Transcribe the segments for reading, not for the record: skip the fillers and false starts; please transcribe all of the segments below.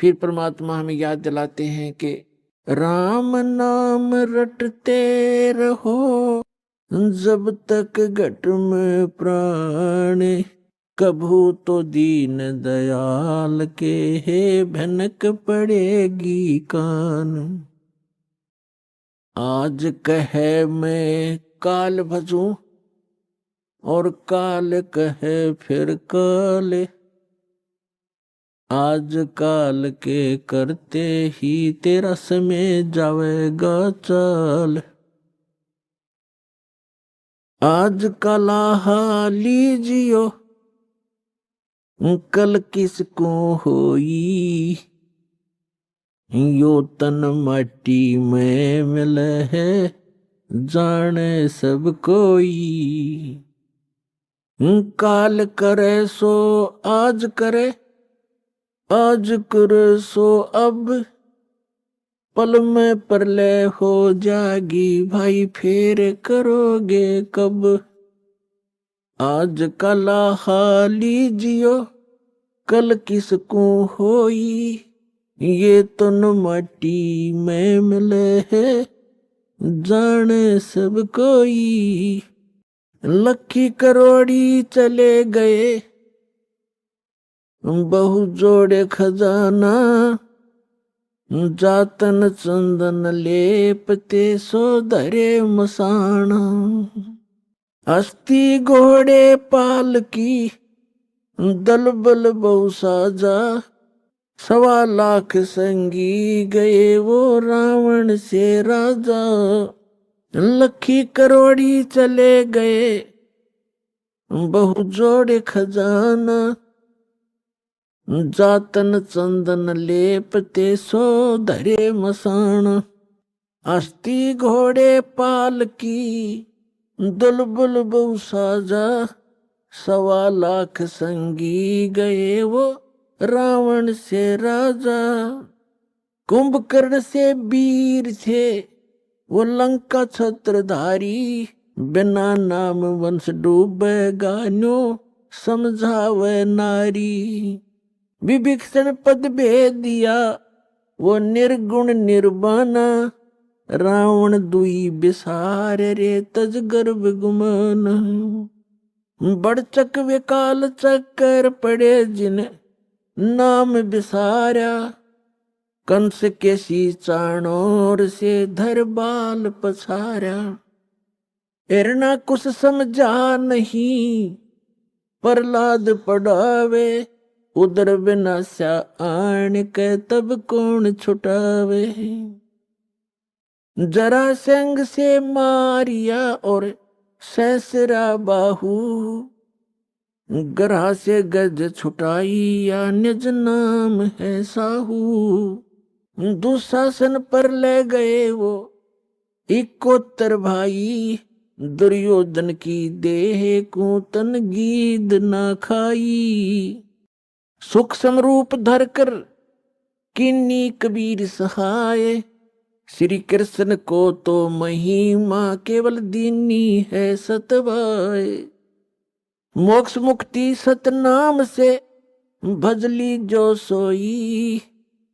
फिर परमात्मा हमें याद दिलाते हैं कि राम नाम रटते रहो जब तक घट में प्राण, कभू तो दीन दयाल के हे भनक पड़ेगी कान। आज कहे मैं काल भजूं और काल कहे फिर काल, आज काल के करते ही तेरा समय जावेगा चाल। आज कला लीजियो कल किसको होई, यो तन माटी में मिले है जाने सब कोई। काल करे सो आज करे, आज करे सो अब, पल में प्रलय हो जागी भाई फिर करोगे कब। आज कला लीजियो कल किसको होई, ये तो न माटी में मिले है जाने सब कोई। लखी करोड़ी चले गए बहु जोड़े खजाना, जातन चंदन लेपते सो धरे मसाना। हस्ती घोड़े पाल की दल बल बहु साजा, 1.25 लाख संगी गए वो रावण से राजा। लखी करोड़ी चले गए बहु जोड़े खजाना, जातन चंदन लेपते सो धरे मसाना। हस्ती घोड़े पाल की दुलबुल बहु साजा, 1.25 लाख संगी गए वो रावण से राजा। कुंभकर्ण से वीर थे वो लंका छत्रधारी, बिना नाम वंश डूबेगा न्यो समझावे नारी। विभीषण पद भेद दिया वो निर्गुण निर्वाणा, रावण दुई बिसार रे तज गर्भ गुमान। बड़चक विकाल चक्कर पड़े जिन नाम बिसारा, कंस के सी चाणोर से धर बाल पछारा। हिरणा कुछ समझा नहीं प्रहलाद पढ़ावे, उदर विनाशा आन के तब कौन छुटावे। जरासंध से मारिया और सैसरा बाहू, ग्रह से गज छुटाई या निज नाम है साहू। दुशासन पर ले गए वो 71 भाई, दुर्योधन की देह को तन गीद ना खाई। सूक्ष्म रूप धरकर किन्नी कबीर सहाय, श्री कृष्ण को तो महिमा केवल दीनी है सतवाय। मोक्ष मुक्ति सतनाम से भजली जो सोई,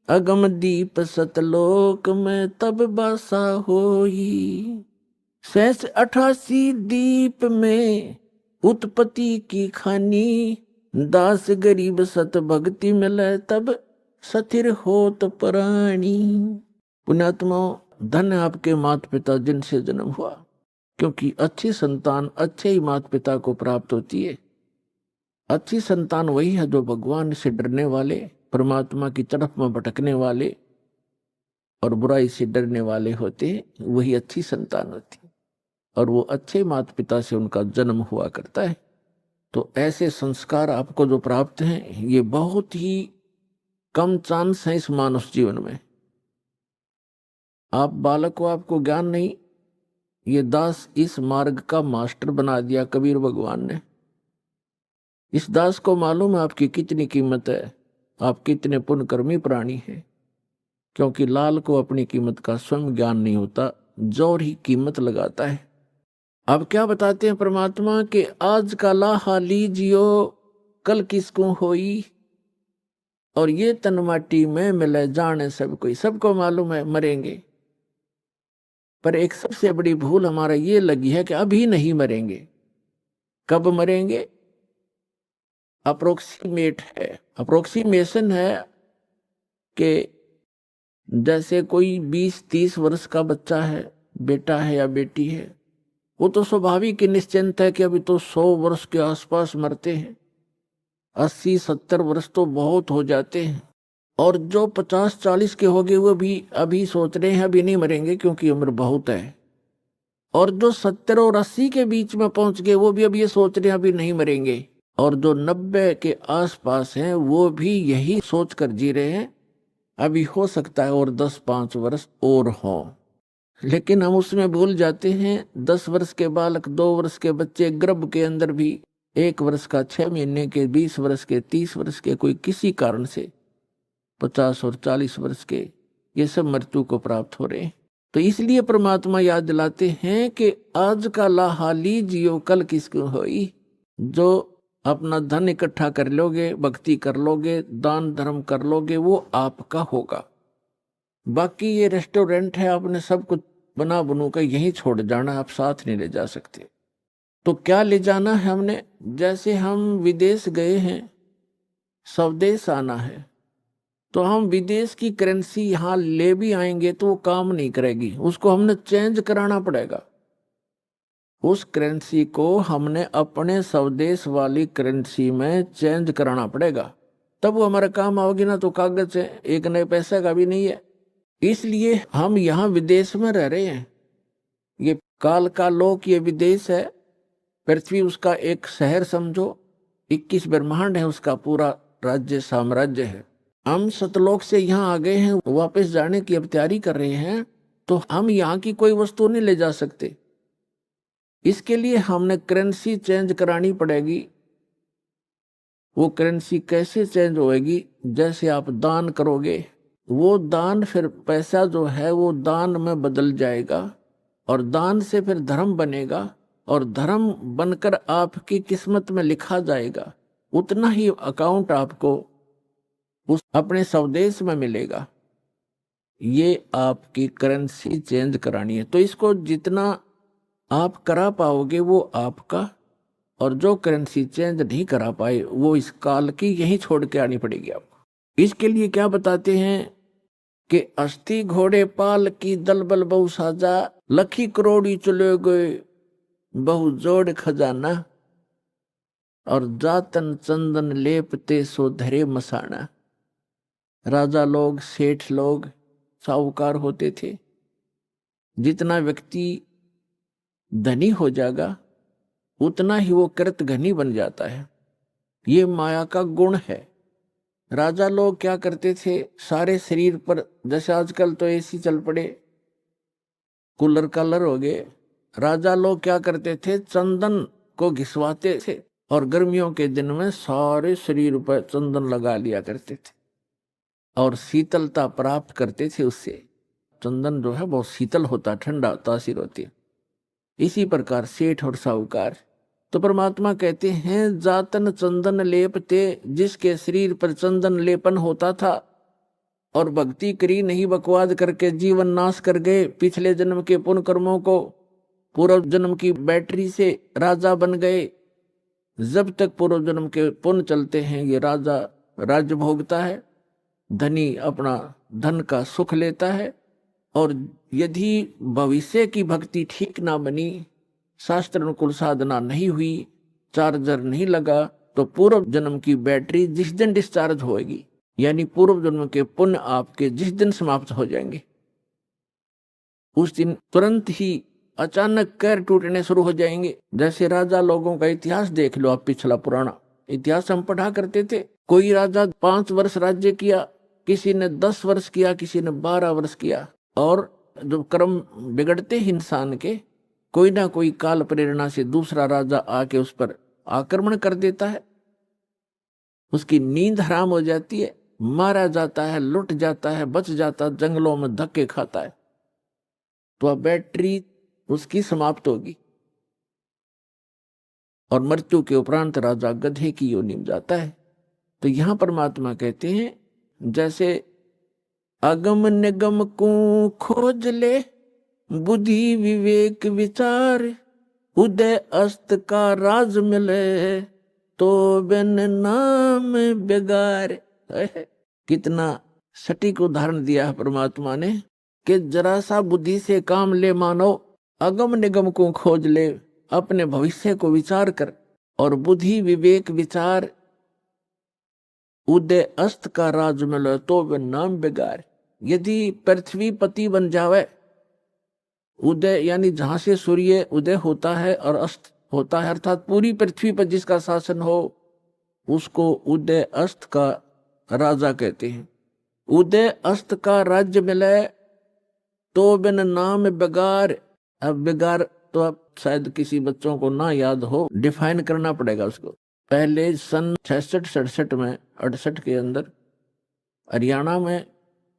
अगम दीप सतलोक में तब बासा होई। 88 दीप में उत्पत्ति की खानी, दास गरीब सत भक्ति मिले तब स्थिर होत प्राणी। पुण्यात्मा धन्य आपके माता पिता जिनसे जन्म हुआ, क्योंकि अच्छी संतान अच्छे ही माता पिता को प्राप्त होती है। अच्छी संतान वही है जो भगवान से डरने वाले, परमात्मा की तरफ में भटकने वाले और बुराई से डरने वाले होते हैं, वही अच्छी संतान होती है। और वो अच्छे माता पिता से उनका जन्म हुआ करता है। तो ऐसे संस्कार आपको जो प्राप्त हैं, ये बहुत ही कम चांस है इस मानव जीवन में। आप बालक को आपको ज्ञान नहीं, ये दास इस मार्ग का मास्टर बना दिया कबीर भगवान ने। इस दास को मालूम है आपकी कितनी कीमत है, आप कितने पुण्यकर्मी प्राणी हैं, क्योंकि लाल को अपनी कीमत का स्वयं ज्ञान नहीं होता, जोर ही कीमत लगाता है। अब क्या बताते हैं परमात्मा कि आज का लाहा लीजियो कल किसको होई। और ये तन माटी में मिले जाने सब कोई, सबको मालूम है मरेंगे। पर एक सबसे बड़ी भूल हमारा ये लगी है कि अभी नहीं मरेंगे। कब मरेंगे? अप्रोक्सीमेट है, अप्रोक्सीमेशन है कि जैसे कोई 20-30 वर्ष का बच्चा है, बेटा है या बेटी है, वो तो स्वाभाविक ही निश्चिंत है कि अभी तो 100 वर्ष के आसपास मरते हैं, 80-70 वर्ष तो बहुत हो जाते हैं। और जो 50-40 के हो गए वो भी अभी सोच रहे हैं अभी नहीं मरेंगे क्योंकि उम्र बहुत है। और जो 70 और 80 के बीच में पहुंच गए वो भी अब ये सोच रहे हैं अभी नहीं मरेंगे। और जो 90 के आसपास हैं वो भी यही सोच कर जी रहे हैं अभी हो सकता है और 10-5 वर्ष और हों। लेकिन हम उसमें भूल जाते हैं 10 वर्ष के बालक, 2 वर्ष के बच्चे गर्भ के अंदर भी, 1 वर्ष का, 6 महीने के, 20 वर्ष के, 30 वर्ष के, कोई किसी कारण से 50 और 40 वर्ष के, ये सब मृत्यु को प्राप्त हो रहे हैं। तो इसलिए परमात्मा याद दिलाते हैं कि आज का लाहाली जियो कल किसको होई। जो अपना धन इकट्ठा कर लोगे, भक्ति कर लोगे, दान धर्म कर लोगे, वो आपका होगा। बाकी ये रेस्टोरेंट है, आपने सब कुछ बना बनू कर यहीं छोड़ जाना, आप साथ नहीं ले जा सकते। तो क्या ले जाना है हमने? जैसे हम विदेश गए हैं, स्वदेश आना है, तो हम विदेश की करेंसी यहाँ ले भी आएंगे तो वो काम नहीं करेगी, उसको हमने चेंज कराना पड़ेगा। उस करेंसी को हमने अपने स्वदेश वाली करेंसी में चेंज कराना पड़ेगा, तब वो हमारा काम आओगी ना। तो कागज है, एक नए पैसे का भी नहीं है। इसलिए हम यहाँ विदेश में रह रहे हैं। ये काल का लोक, ये विदेश है। पृथ्वी उसका एक शहर समझो, 21 ब्रह्मांड है उसका पूरा राज्य, साम्राज्य है। हम सतलोक से यहाँ आ गए हैं, वापस जाने की अब तैयारी कर रहे हैं, तो हम यहाँ की कोई वस्तु नहीं ले जा सकते। इसके लिए हमने करेंसी चेंज करानी पड़ेगी। वो करेंसी कैसे चेंज होएगी? जैसे आप दान करोगे, वो दान फिर पैसा जो है वो दान में बदल जाएगा, और दान से फिर धर्म बनेगा, और धर्म बनकर आपकी किस्मत में लिखा जाएगा। उतना ही अकाउंट आपको उस अपने स्वदेश में मिलेगा। ये आपकी करेंसी चेंज करानी है। तो इसको जितना आप करा पाओगे वो आपका, और जो करेंसी चेंज नहीं करा पाए वो इस काल की यहीं छोड़ के आनी पड़ेगी आपको। इसके लिए क्या बताते हैं कि अस्थि घोड़े पाल की दल बल बहु साजा, लखी करोड़ी चले गए बहु जोड़ खजाना, और जातन चंदन लेपते सो धरे मसाना। राजा लोग, सेठ लोग, साहूकार होते थे। जितना व्यक्ति धनी हो जाएगा उतना ही वो कृत घनी बन जाता है। ये माया का गुण है। राजा लोग क्या करते थे, सारे शरीर पर, जैसे आजकल तो एसी चल पड़े, कूलर कालर हो गए, राजा लोग क्या करते थे, चंदन को घिसवाते थे, और गर्मियों के दिन में सारे शरीर पर चंदन लगा लिया करते थे, और शीतलता प्राप्त करते थे उससे। चंदन जो है बहुत शीतल होता, ठंडा तासीर होती है। इसी प्रकार सेठ और साहूकार। तो परमात्मा कहते हैं जातन चंदन लेपते, जिसके शरीर पर चंदन लेपन होता था और भक्ति करी नहीं, बकवाद करके जीवन नाश कर गए, पिछले जन्म के पुण्य कर्मों को पूर्व जन्म की बैटरी से राजा बन गए। जब तक पूर्व जन्म के पुण्य चलते हैं ये राजा राज्य भोगता है, धनी अपना धन का सुख लेता है। और यदि भविष्य की भक्ति ठीक ना बनी, शास्त्र अनुकूल साधना नहीं हुई, चार्जर नहीं लगा, तो पूर्व जन्म की बैटरी जिस दिन डिस्चार्ज होएगी, यानी पूर्व जन्म के पुण्य आपके जिस दिन समाप्त हो जाएंगे, उस दिन तुरंत ही अचानक कैर टूटने शुरू हो जाएंगे। जैसे राजा लोगों का इतिहास देख लो आप, पिछला पुराना इतिहास हम पढ़ा करते थे। कोई राजा 5 वर्ष राज्य किया, किसी ने 10 वर्ष किया, किसी ने 12 वर्ष किया। और जो कर्म बिगड़ते हैं इंसान के, कोई ना कोई काल प्रेरणा से दूसरा राजा आके उस पर आक्रमण कर देता है, उसकी नींद हराम हो जाती है, मारा जाता है, लुट जाता है, बच जाता, जंगलों में धक्के खाता है, तो अब बैटरी उसकी समाप्त होगी। और मृत्यु के उपरांत राजा गधे की योनि में जाता है। तो यहां परमात्मा कहते हैं जैसे अगम निगम को खोज ले, बुद्धि विवेक विचार, उदय अस्त का राज मिले, तो बिन नाम बेगार। कितना सटीक उदाहरण दिया है परमात्मा ने कि जरा सा बुद्धि से काम ले मानव, अगम निगम को खोज ले, अपने भविष्य को विचार कर, और बुद्धि विवेक विचार, उदय अस्त का राज मिले, तो बिन नाम बेगार। यदि पृथ्वी पति बन जावे, उदय यानी जहां से सूर्य उदय होता है और अस्त होता है, अर्थात पूरी पृथ्वी पर जिसका शासन हो, उसको उदय अस्त का राजा कहते हैं। उदय अस्त का राज्य मिले तो बिन नाम बेगार। अब बेगार तो अब शायद किसी बच्चों को ना याद हो, डिफाइन करना पड़ेगा उसको। पहले सन 66-67 में 68 के अंदर हरियाणा में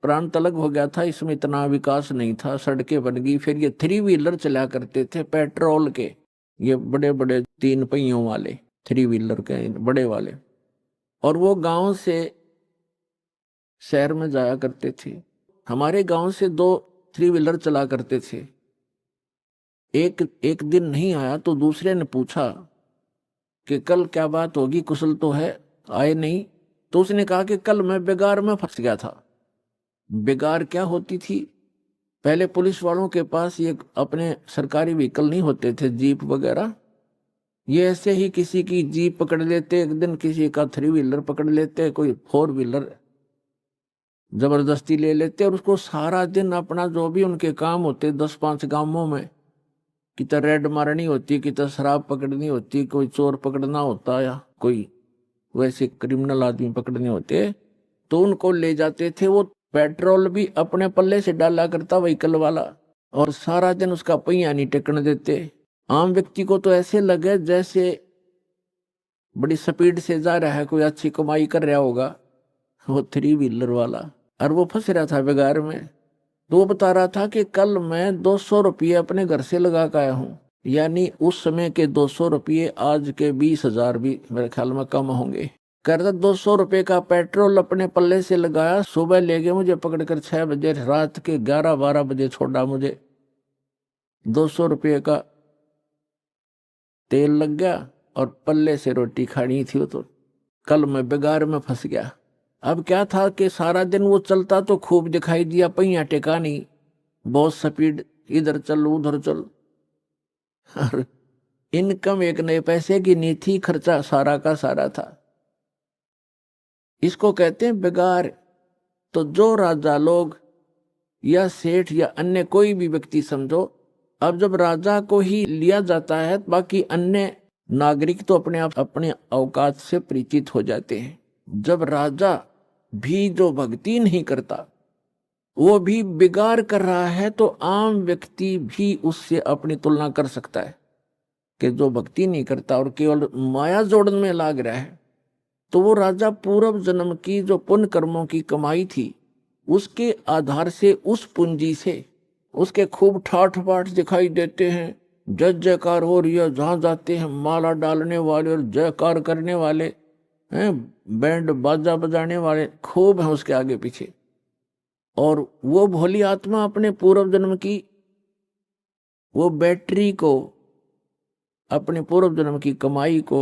प्रांत अलग हो गया था, इसमें इतना विकास नहीं था, सड़कें बन गई। फिर ये 3 व्हीलर चला करते थे पेट्रोल के, ये बड़े बड़े 3 पहियों वाले 3 व्हीलर के बड़े वाले, और वो गांव से शहर में जाया करते थे। हमारे गांव से 2 3 व्हीलर चला करते थे। एक दिन नहीं आया तो दूसरे ने पूछा कि कल क्या बात होगी, कुशल तो है, आए नहीं। तो उसने कहा कि कल मैं बेगार में फंस गया था। बेगार क्या होती थी? पहले पुलिस वालों के पास ये अपने सरकारी व्हीकल नहीं होते थे, जीप वगैरह। ये ऐसे ही किसी की जीप पकड़ लेते, एक दिन किसी का 3 व्हीलर पकड़ लेते, कोई 4 व्हीलर जबरदस्ती ले लेते, और उसको सारा दिन अपना जो भी उनके काम होते 10-5 गांवों में, कितना रेड मारनी होती, कितना शराब पकड़नी होती, कोई चोर पकड़ना होता या कोई वैसे क्रिमिनल आदमी पकड़ने होते, तो उनको ले जाते थे। वो पेट्रोल भी अपने पल्ले से डाला करता व्हीकल वाला, और सारा दिन उसका पहिया नहीं टेकने देते। आम व्यक्ति को तो ऐसे लगे जैसे बड़ी स्पीड से जा रहा है, कोई अच्छी कमाई कर रहा होगा वो 3 व्हीलर वाला, और वो फंस रहा था बेगार में। तो वो बता रहा था कि कल मैं 200 रुपये अपने घर से लगा कर आया हूँ, यानी उस समय के 200 रुपये आज के 20,000 भी मेरे ख्याल में कम होंगे। कहता 200 रुपये का पेट्रोल अपने पल्ले से लगाया, सुबह ले गए मुझे पकड़कर 6 बजे, रात के 11-12 बजे छोड़ा मुझे। 200 रुपये का तेल लग गया और पल्ले से रोटी खानी थी। वो तो कल मैं बेगार में फंस गया। अब क्या था कि सारा दिन वो चलता तो खूब दिखाई दिया, पहिया टेका नहीं, बहुत स्पीड, इधर चल उधर चल, और इनकम 1 नए पैसे की नहीं थी, खर्चा सारा का सारा था। इसको कहते हैं बेगार। तो जो राजा लोग या सेठ या अन्य कोई भी व्यक्ति समझो, अब जब राजा को ही लिया जाता है, बाकी अन्य नागरिक तो अपने आप अपने औकात से परिचित हो जाते हैं। जब राजा भी जो भक्ति नहीं करता, वो भी बिगाड़ कर रहा है, तो आम व्यक्ति भी उससे अपनी तुलना कर सकता है कि जो भक्ति नहीं करता और केवल माया जोड़न में लाग रहा है, तो वो राजा पूर्व जन्म की जो पुण्य कर्मों की कमाई थी, उसके आधार से, उस पूंजी से उसके खूब ठाठ बाट दिखाई देते हैं, जय जयकार हो रही है, जहां जाते हैं माला डालने वाले और जयकार करने वाले हैं, बैंड बाजा बजाने वाले खूब हैं उसके आगे पीछे। और वो भोली आत्मा अपने पूर्व जन्म की वो बैटरी को, अपने पूर्व जन्म की कमाई को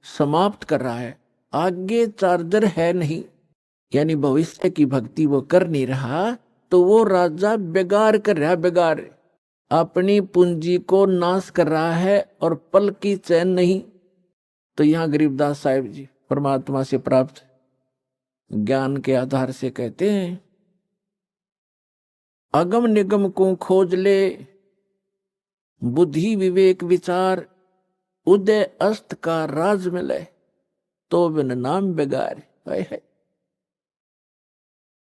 समाप्त कर रहा है, आगे चार्जर है नहीं, यानी भविष्य की भक्ति वो कर नहीं रहा, तो वो राजा बेगार कर रहा है, बेगार अपनी पूंजी को नाश कर रहा है और पल की चैन नहीं। तो यहां गरीबदास साहिब जी परमात्मा से प्राप्त ज्ञान के आधार से कहते हैं, अगम निगम को खोज ले, बुद्धि विवेक विचार, उदय अस्त का राज मिले, तो बिन नाम बेगार। है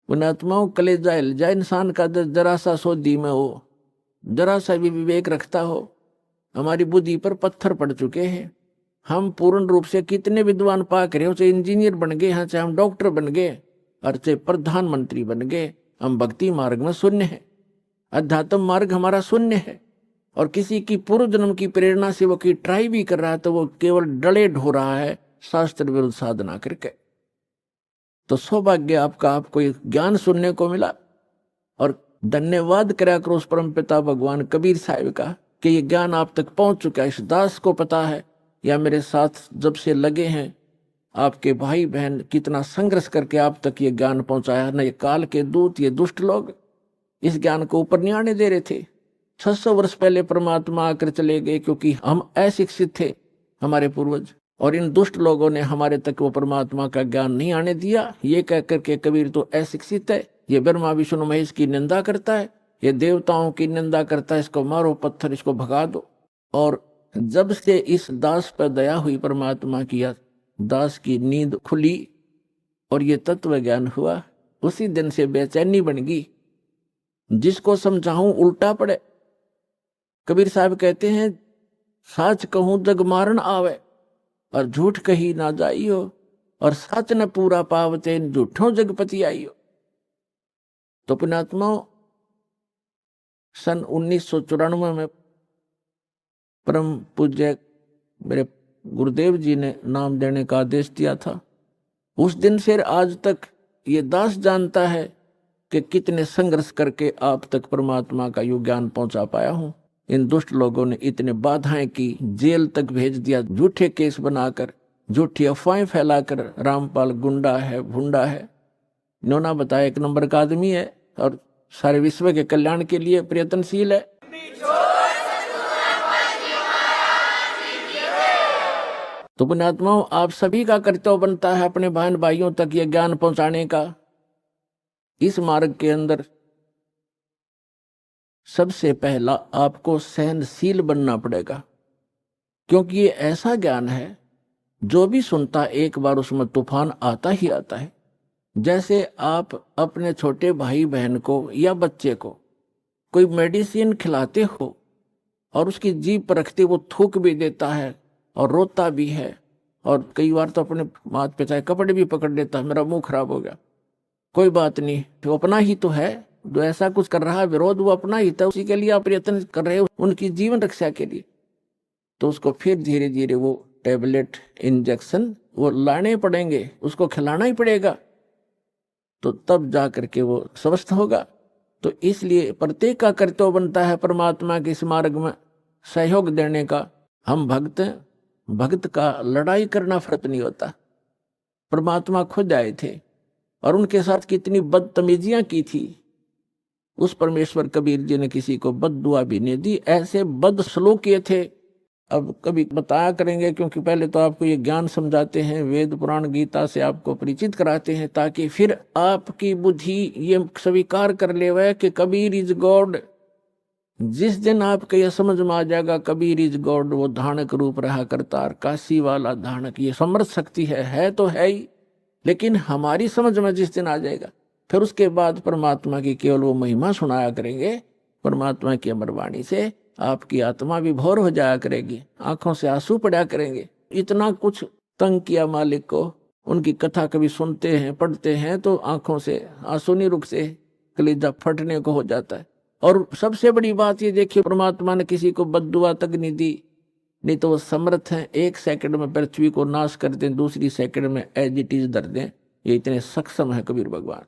पुणात्माओं कलेजा हिल जाए इंसान का, जरा सा सोधी में हो, जरा सा भी विवेक रखता हो। हमारी बुद्धि पर पत्थर पड़ चुके हैं। हम पूर्ण रूप से कितने विद्वान पाक रहे हो, चाहे इंजीनियर बन गए हैं, चाहे हम डॉक्टर बन गए और चाहे प्रधानमंत्री बन गए, हम भक्ति मार्ग में शून्य है, अध्यात्म मार्ग हमारा शून्य है। और किसी की पूर्व जन्म की प्रेरणा से वो की ट्राई भी कर रहा है, तो वो केवल डले ढो रहा है शास्त्र विरुद्ध साधना करके। तो सौभाग्य आपका, आपको ये ज्ञान सुनने को मिला। और धन्यवाद करा करो उस परम पिता भगवान कबीर साहिब का कि ये ज्ञान आप तक पहुंच चुका है। इस दास को पता है, या मेरे साथ जब से लगे हैं आपके भाई बहन कितना संघर्ष करके आप तक ये ज्ञान पहुंचाया। न ये काल के दूत, ये दुष्ट लोग इस ज्ञान को ऊपर नहीं आने दे रहे थे। 600 वर्ष पहले परमात्मा आकर चले गए क्योंकि हम अशिक्षित थे, हमारे पूर्वज, और इन दुष्ट लोगों ने हमारे तक वो परमात्मा का ज्ञान नहीं आने दिया। ये कह करके कबीर तो अशिक्षित है, ये ब्रह्मा विष्णु महेश की निंदा करता है, ये देवताओं की निंदा करता है, इसको मारो पत्थर, इसको भगा दो। और जब से इस दास पर दया हुई परमात्मा की, दास की नींद खुली और ये तत्व ज्ञान हुआ, उसी दिन से बेचैनी बन गई। जिसको समझाऊं उल्टा पड़े। कबीर साहब कहते हैं, साच कहूं जग मारन आवे और झूठ कही ना जाइयो, और सच न पूरा पावते झूठों जगपति आइयो। तो पुण्यात्माओं, सन 1994 में परम पूज्य मेरे गुरुदेव जी ने नाम देने का आदेश दिया था। उस दिन से आज तक ये दास जानता है कि कितने संघर्ष करके आप तक परमात्मा का यो ज्ञान पहुंचा पाया हूं। इन दुष्ट लोगों ने इतने बाधाएं की, जेल तक भेज दिया, झूठे केस बनाकर, झूठी अफवाहें फैलाकर। रामपाल गुंडा है, भुंडा है, इन्होंने बताया 1 नंबर का आदमी है और सारे विश्व के कल्याण के लिए प्रयत्नशील है। तो पुण्यात्माओं, आप सभी का कर्तव्य बनता है अपने बहन भाइयों तक ये ज्ञान पहुंचाने का। इस मार्ग के अंदर सबसे पहला आपको सहनशील बनना पड़ेगा, क्योंकि ये ऐसा ज्ञान है जो भी सुनता एक बार उसमें तूफान आता ही आता है। जैसे आप अपने छोटे भाई बहन को या बच्चे को कोई मेडिसिन खिलाते हो और उसकी जीभ पर रखते वो थूक भी देता है और रोता भी है, और कई बार तो अपने माथ पे चाहे कपड़े भी पकड़ लेता है, मेरा मुंह खराब हो गया, कोई बात नहीं, तो अपना ही तो है जो ऐसा कुछ कर रहा है, विरोध वो अपना ही था, उसी के लिए आप प्रयत्न कर रहे हो, उनकी जीवन रक्षा के लिए। तो उसको फिर धीरे धीरे वो टैबलेट, इंजेक्शन वो लाने पड़ेंगे, उसको खिलाना ही पड़ेगा, तो तब जा करके वो स्वस्थ होगा। तो इसलिए प्रत्येक का कर्तव्य बनता है परमात्मा के इस मार्ग में सहयोग देने का। हम भक्त हैं, भक्त का लड़ाई करना फर्क नहीं होता। परमात्मा खुद आए थे और उनके साथ कितनी बदतमीजियां की थी, उस परमेश्वर कबीर जी ने किसी को बद्दुआ भी नहीं दी, ऐसे बदसलूकी थे। अब कभी बताया करेंगे, क्योंकि पहले तो आपको ये ज्ञान समझाते हैं, वेद पुराण गीता से आपको परिचित कराते हैं, ताकि फिर आपकी बुद्धि ये स्वीकार कर ले वह कि कबीर इज गॉड। जिस दिन आपको यह समझ में आ जाएगा कबीर इज गॉड, वो धानक रूप रहा करतार, काशी वाला धानक, ये समर्थ शक्ति है तो है ही, लेकिन हमारी समझ में जिस दिन आ जाएगा, फिर उसके बाद परमात्मा की केवल वो महिमा सुनाया करेंगे। परमात्मा की अमर वाणी से आपकी आत्मा विभोर हो जाया करेगी, आंखों से आंसू पड़ा करेंगे। इतना कुछ तंग किया मालिक को, उनकी कथा कभी सुनते हैं, पढ़ते हैं तो आंखों से आंसू नहीं रुक से, कलेजा फटने को हो जाता है। और सबसे बड़ी बात ये देखिए, परमात्मा ने किसी को बद्दुआ तक नहीं दी, नहीं तो वो समर्थ हैं 1 सेकंड में पृथ्वी को नाश कर दें, दूसरी सेकंड में एज इट इज धर दें। ये इतने सक्षम है कबीर भगवान।